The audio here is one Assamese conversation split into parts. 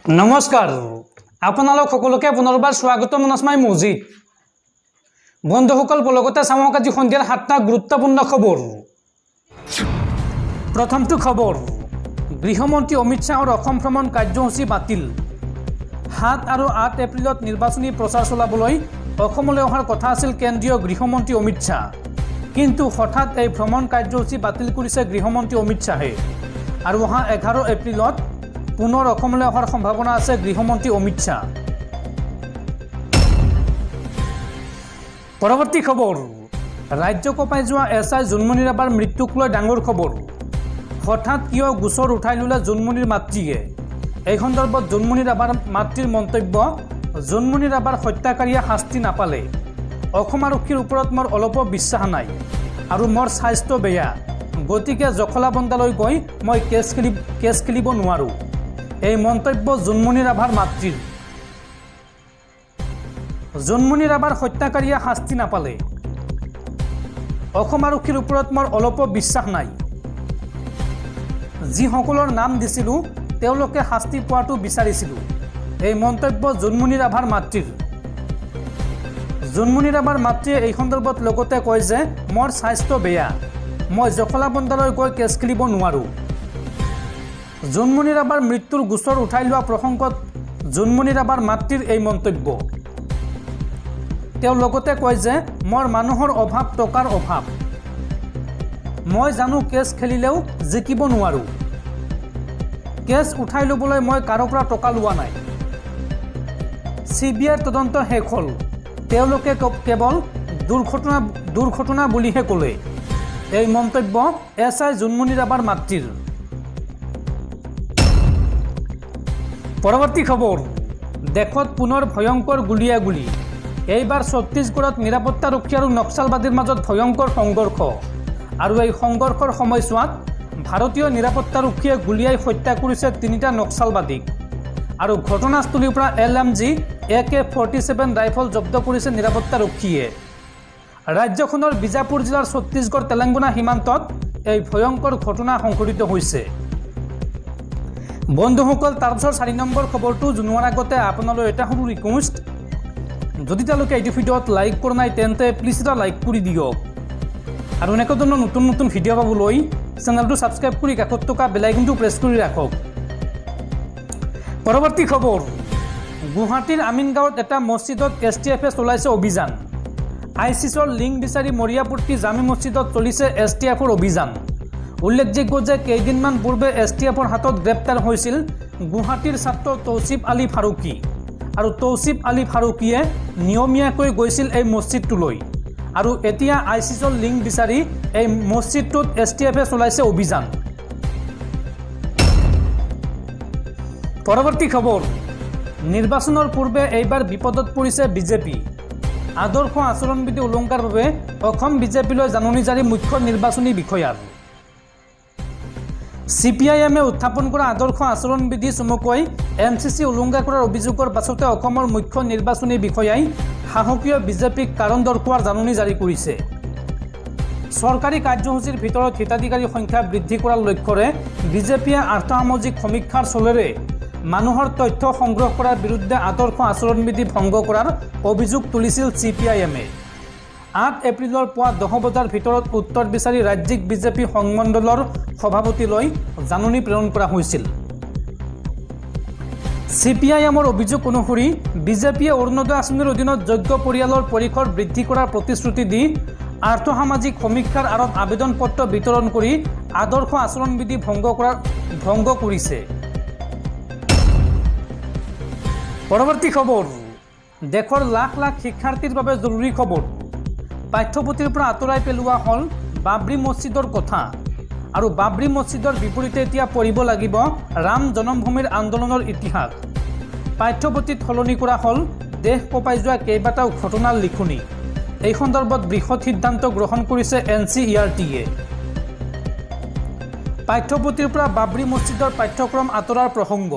নমস্কাৰ আপোনালোক সকলোকে পুনৰবাৰ স্বাগতম মনস্মাই মজিদ বন্ধুসকল লগতে চাওক আজি সন্ধিয়াৰ 7টা গুৰুত্বপূৰ্ণ খবৰ। প্ৰথমটো খবৰ, গৃহমন্ত্ৰী অমিত শ্বাহৰ অসম ভ্ৰমণ কাৰ্যসূচী বাতিল। 7 আৰু 8 এপ্ৰিলত নিৰ্বাচনী প্ৰচাৰ চলাবলৈ অসমলৈ অহাৰ কথা আছিল কেন্দ্ৰীয় গৃহমন্ত্ৰী অমিত শ্বাহ, কিন্তু হঠাৎ এই ভ্ৰমণ কাৰ্যসূচী বাতিল কৰিছে গৃহমন্ত্ৰী অমিত শ্বাহে আৰু অহা 11 এপ্ৰিলত পুনৰ অসমলৈ অহাৰ সম্ভাৱনা আছে গৃহমন্ত্ৰী অমিত শ্বাহ। পৰৱৰ্তী খবৰ, ৰাজ্য কঁপাই যোৱা এছআই জোনমণি ৰাভাৰ মৃত্যুক লৈ ডাঙৰ খবৰ। হঠাৎ কিয় গোচৰ উঠাই ল'লে জোনমণিৰ মাতৃয়ে? এই সন্দৰ্ভত জোনমণি ৰাভাৰ মাতৃৰ মন্তব্য, জোনমণি ৰাভাৰ হত্যাকাৰীয়ে শাস্তি নাপালে অসম আৰক্ষীৰ ওপৰত মোৰ অলপো বিশ্বাস নাই আৰু মোৰ স্বাস্থ্য বেয়া, গতিকে জখলাবন্দালৈ গৈ মই কেছ খেলিব নোৱাৰোঁ। এই মন্তব্য জোনমণি ৰাভাৰ মাতৃৰ। জোনমণি ৰাভাৰ হত্যাকাৰীয়ে শাস্তি নাপালে অসম আৰক্ষীৰ ওপৰত মোৰ অলপো বিশ্বাস নাই, যিসকলৰ নাম দিছিলোঁ তেওঁলোকে শাস্তি পোৱাটো বিচাৰিছিলোঁ। এই মন্তব্য জোনমণি ৰাভাৰ মাতৃৰ। জোনমণি ৰাভাৰ মাতৃয়ে এই সন্দৰ্ভত লগতে কয় যে মোৰ স্বাস্থ্য বেয়া, মই জখলাবন্দালৈ গৈ কেছ খেলিব নোৱাৰোঁ। জোনমণি ৰাভাৰ মৃত্যুৰ গোচৰ উঠাই লোৱা প্ৰসংগত জোনমণি ৰাভাৰ মাতৃৰ এই মন্তব্য। তেওঁ লগতে কয় যে মোৰ মানুহৰ অভাৱ, টকাৰ অভাৱ, মই জানো কেছ খেলিলেও জিকিব নোৱাৰোঁ, কেছ উঠাই ল'বলৈ মই কাৰো পৰা টকা লোৱা নাই। CBIৰ তদন্ত শেষ হ'ল, তেওঁলোকে কেৱল দুৰ্ঘটনা বুলিহে ক'লে। এই মন্তব্য এছআই জোনমণি ৰাভাৰ মাতৃৰ। পৰৱৰ্তী খবৰ, দেশত পুনৰ ভয়ংকৰ গুলীয়াগুলী। এইবাৰ ছত্তীশগড়ত নিৰাপত্তাৰক্ষী আৰু নক্সালবাদীৰ মাজত ভয়ংকৰ সংঘৰ্ষ আৰু এই সংঘৰ্ষৰ সময়ছোৱাত ভাৰতীয় নিৰাপত্তাৰক্ষীয়ে গুলীয়াই হত্যা কৰিছে 3টা নক্সালবাদীক আৰু ঘটনাস্থলীৰ পৰা LMG AK-47 ৰাইফল জব্দ কৰিছে নিৰাপত্তাৰক্ষীয়ে। ৰাজ্যখনৰ বিজাপুৰ জিলাৰ ছত্তীশগড় তেলেংগানা সীমান্তত এই ভয়ংকৰ ঘটনা সংঘটিত হৈছে। বন্ধুসকল, তাৰপিছত 4 নম্বৰ খবৰটো জনোৱাৰ আগতে আপোনালৈ এটা সৰু ৰিকুৱেষ্ট, যদি তেওঁলোকে এইটো ভিডিঅ'ত লাইক কৰা নাই তেন্তে প্লিজ এটা লাইক কৰি দিয়ক আৰু এনেকুৱা ধৰণৰ নতুন নতুন ভিডিঅ' পাবলৈ চেনেলটো ছাবস্ক্ৰাইব কৰি কাষত থকা বেল আইকনটো প্ৰেছ কৰি ৰাখক। পৰৱৰ্তী খবৰ, গুৱাহাটীৰ আমিনগাঁৱত এটা মছজিদত STFে চলাইছে অভিযান। ISISৰ লিংক বিচাৰি মৰিয়াপট্টি জামে মছজিদত চলিছে STFৰ অভিযান। উল্লেখযোগ্য যে কেইদিনমান পূৰ্বে STFৰ হাতত গ্ৰেপ্তাৰ হৈছিল গুৱাহাটীৰ ছাত্ৰ তৌচিফ আলী ফাৰুকী আৰু তৌচিফ আলী ফাৰুকীয়ে নিয়মীয়াকৈ গৈছিল এই মছজিদটোলৈ আৰু এতিয়া ISISৰ লিংক বিচাৰি এই মছজিদটোত STFে চলাইছে অভিযান। পৰৱৰ্তী খবৰ, নিৰ্বাচনৰ পূৰ্বে এইবাৰ বিপদত পৰিছে বিজেপি। আদৰ্শ আচৰণবিধি উলংঘাৰ বাবে অসম বিজেপিলৈ জাননী জাৰি মুখ্য নিৰ্বাচনী বিষয়াৰ। CPIMে উত্থাপন কৰা আদৰ্শ আচৰণবিধি চমুকৈ MCC উলংঘা কৰাৰ অভিযোগৰ পাছতে অসমৰ মুখ্য নিৰ্বাচনী বিষয়াই সাহসীয় বিজেপিক কাৰণ দৰ্শোৱাৰ জাননী জাৰি কৰিছে। চৰকাৰী কাৰ্যসূচীৰ ভিতৰত হিতাধিকাৰীৰ সংখ্যা বৃদ্ধি কৰাৰ লক্ষ্যৰে বিজেপিয়ে আৰ্থসামাজিক সমীক্ষাৰ চলেৰে মানুহৰ তথ্য সংগ্ৰহ কৰাৰ বিৰুদ্ধে আদৰ্শ আচৰণবিধি ভংগ কৰাৰ অভিযোগ তুলিছিল CPIMে। 8 এপ্ৰিলৰ পুৱা 10 বজাৰ ভিতৰত উত্তৰ বিচাৰি ৰাজ্যিক বিজেপি সংমণ্ডলৰ সভাপতিলৈ জাননী প্ৰেৰণ কৰা হৈছিল। CPIMৰ অভিযোগ অনুসৰি বিজেপিয়ে অৰুণোদয় আঁচনিৰ অধীনত যোগ্য পৰিয়ালৰ পৰিসৰ বৃদ্ধি কৰাৰ প্ৰতিশ্ৰুতি দি আৰ্থসামাজিক সমীক্ষাৰ আঁৰত আবেদন পত্ৰ বিতৰণ কৰি আদৰ্শ আচৰণবিধি ভংগ কৰিছে। পৰৱৰ্তী খবৰ, দেশৰ লাখ লাখ শিক্ষাৰ্থীৰ বাবে জৰুৰী খবৰ। পাঠ্যপুথিৰ পৰা আঁতৰাই পেলোৱা হ'ল বাবৰি মছজিদৰ কথা আৰু বাবৰি মছজিদৰ বিপৰীতে এতিয়া পঢ়িব লাগিব ৰাম জন্মভূমিৰ আন্দোলনৰ ইতিহাস। পাঠ্যপুথিত সলনি কৰা হ'ল দেশ কঁপাই যোৱা কেইবাটাও ঘটনাৰ লিখনি। এই সন্দৰ্ভত বৃহৎ সিদ্ধান্ত গ্ৰহণ কৰিছে NCERTয়ে। পাঠ্যপুথিৰ পৰা বাবৰি মছজিদৰ পাঠ্যক্ৰম আঁতৰাৰ প্ৰসংগ।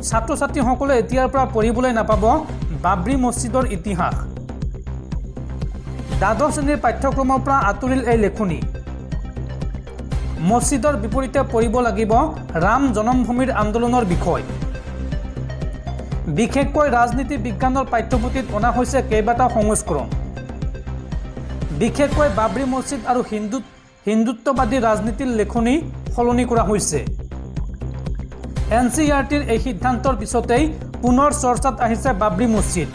ছাত্ৰ ছাত্ৰীসকলে এতিয়াৰ পৰা পঢ়িবলৈ নাপাব বাবৰি মছজিদৰ ইতিহাস। দ্বাদশ শ্ৰেণীৰ পাঠ্যক্ৰমৰ পৰা আঁতৰিল এই লেখনি। মছজিদৰ বিপৰীতে পৰিব লাগিব ৰাম জন্মভূমিৰ আন্দোলনৰ বিষয়। বিশেষকৈ ৰাজনীতি বিজ্ঞানৰ পাঠ্যপুথিত অনা হৈছে কেইবাটাও সংস্কৰণ। বিশেষকৈ বাবৰি মছজিদ আৰু হিন্দুত্ববাদী ৰাজনীতিৰ লেখনি সলনি কৰা হৈছে। NCERTৰ এই সিদ্ধান্তৰ পিছতেই পুনৰ চৰ্চাত আহিছে বাবৰি মছজিদ।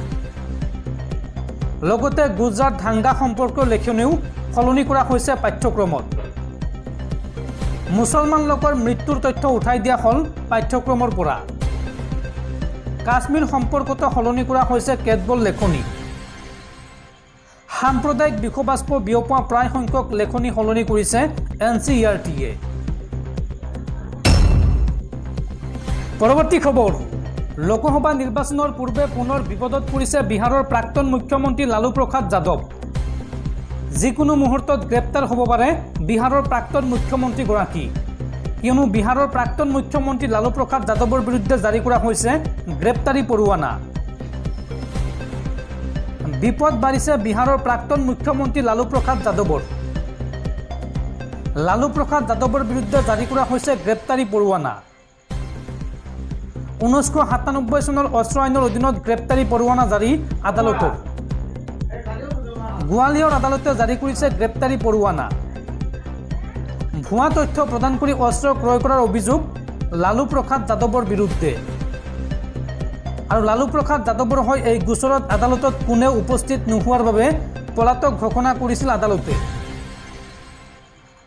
লগতে গুজৰাট দাঙ্গা সম্পৰ্কীয় লেখনিও সলনি কৰা হৈছে পাঠ্যক্ৰমত। মুছলমান লোকৰ মৃত্যুৰ তথ্য উঠাই দিয়া হ'ল পাঠ্যক্ৰমৰ পৰা। কাশ্মীৰ সম্পৰ্কত সলনি কৰা হৈছে কেতবোৰ লেখনি। সাম্প্ৰদায়িক বিষবাস্প বিয়পোৱা প্ৰায় সংখ্যক লেখনি সলনি কৰিছে NCERTয়ে। পৰৱৰ্তী খবৰ, লোকসভা নিৰ্বাচনৰ পূৰ্বে পুনৰ বিপদত পৰিছে বিহাৰৰ প্ৰাক্তন মুখ্যমন্ত্ৰী লালু প্ৰসাদ যাদৱ। যিকোনো মুহূৰ্তত গ্ৰেপ্তাৰ হ'ব পাৰে বিহাৰৰ প্ৰাক্তন মুখ্যমন্ত্ৰীগৰাকী, কিয়নো বিহাৰৰ প্ৰাক্তন মুখ্যমন্ত্ৰী লালু প্ৰসাদ যাদৱৰ বিৰুদ্ধে জাৰি কৰা হৈছে গ্ৰেপ্তাৰী পৰোৱানা। বিপদ বাঢ়িছে বিহাৰৰ প্ৰাক্তন মুখ্যমন্ত্ৰী লালু প্ৰসাদ যাদৱৰ। লালু প্ৰসাদ যাদৱৰ বিৰুদ্ধে জাৰি কৰা হৈছে গ্ৰেপ্তাৰী পৰোৱানা। 1997 চনৰ অস্ত্ৰ আইনৰ অধীনত গ্ৰেপ্তাৰী পৰোৱানা জাৰি আদালতৰ। গোৱালিয়ৰ আদালতে জাৰি কৰিছে গ্ৰেপ্তাৰী পৰোৱানা। ভুৱা তথ্য প্ৰদান কৰি অস্ত্ৰ ক্ৰয় কৰাৰ অভিযোগ লালু প্ৰসাদ যাদৱৰ বিৰুদ্ধে। আৰু লালু প্ৰসাদ যাদৱৰ হৈ এই গোচৰত আদালতত কোনেও উপস্থিত নোহোৱাৰ বাবে পলাতক ঘোষণা কৰিছিল আদালতে।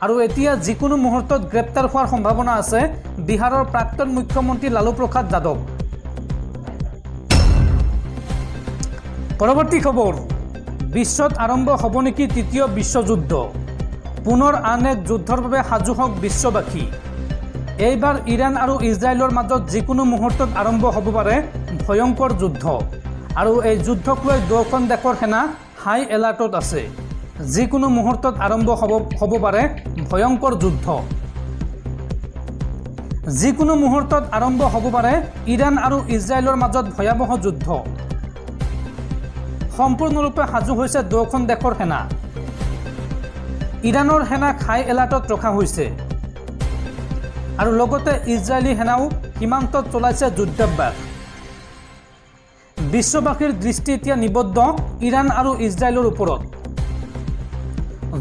আৰু এতিয়া যিকোনো মুহূৰ্তত গ্ৰেপ্তাৰ হোৱাৰ সম্ভাৱনা আছে বিহাৰৰ প্ৰাক্তন মুখ্যমন্ত্ৰী লালু প্ৰসাদ যাদৱ। পৰৱৰ্তী খবৰ, বিশ্বত আৰম্ভ হ'ব নেকি তৃতীয় বিশ্বযুদ্ধ? পুনৰ আন এক যুদ্ধৰ বাবে সাজু হওক বিশ্ববাসী। এইবাৰ ইৰাণ আৰু ইজৰাইলৰ মাজত যিকোনো মুহূৰ্তত আৰম্ভ হ'ব পাৰে ভয়ংকৰ যুদ্ধ। আৰু এই যুদ্ধক লৈ দুয়োখন দেশৰ সেনা হাই এলাৰ্টত আছে। যিকোনো মুহূৰ্তত আৰম্ভ হ'ব পাৰে ভয়ংকৰ যুদ্ধ। যিকোনো মুহূৰ্তত আৰম্ভ হ'ব পাৰে ইৰাণ আৰু ইজৰাইলৰ মাজত ভয়াৱহ যুদ্ধ। সম্পূৰ্ণৰূপে সাজু হৈছে দুয়োখন দেশৰ সেনা। ইৰাণৰ সেনাক হাই এলাৰ্টত ৰখা হৈছে আৰু লগতে ইজৰাইলী সেনাও সীমান্তত চলাইছে যুদ্ধাভ্যাস। বিশ্ববাসীৰ দৃষ্টি এতিয়া নিবদ্ধ ইৰাণ আৰু ইজৰাইলৰ ওপৰত।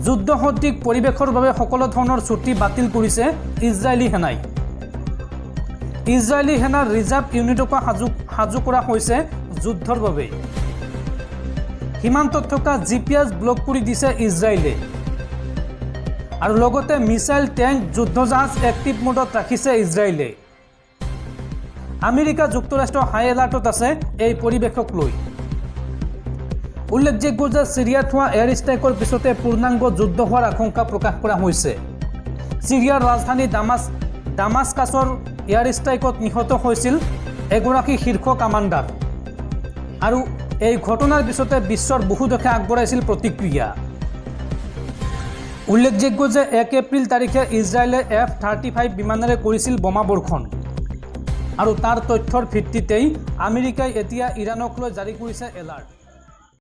যুদ্ধসদৃশ পৰিৱেশৰ বাবে সকলো ধৰণৰ ছুটি বাতিল কৰিছে ইজৰাইলী সেনাই। ইজৰাইলী সেনাৰ ৰিজাৰ্ভ ইউনিটকো সাজু কৰা হৈছে যুদ্ধৰ বাবে। সীমান্তত থকা GPS ব্লক কৰি দিছে ইজৰাইলে। আৰু লগতে মিছাইল, টেংক, যুদ্ধজাহাজ এক্টিভ মোডত ৰাখিছে ইজৰাইলে। আমেৰিকা যুক্তৰাষ্ট্ৰ হাই এলাৰ্টত আছে এই পৰিৱেশক লৈ। উল্লেখযোগ্য যে চিৰিয়াত হোৱা এয়াৰ ষ্ট্ৰাইকৰ পিছতে পূৰ্ণাংগ যুদ্ধ হোৱাৰ আশংকা প্ৰকাশ কৰা হৈছে। চিৰিয়াৰ ৰাজধানী ডামাস্কাছৰ এয়াৰ ষ্ট্ৰাইকত নিহত হৈছিল এগৰাকী শীৰ্ষ কামাণ্ডাৰ। আৰু এই ঘটনাৰ পিছতে বিশ্বৰ বহু দেশে আগবঢ়াইছিল প্ৰতিক্ৰিয়া। উল্লেখযোগ্য যে 1 এপ্ৰিল তাৰিখে ইজৰাইলে F-35 বিমানেৰে কৰিছিল বোমা বৰ্ষণ। আৰু তাৰ তথ্যৰ ভিত্তিতেই আমেৰিকাই এতিয়া ইৰাণক লৈ জাৰি কৰিছে এলাৰ্ট।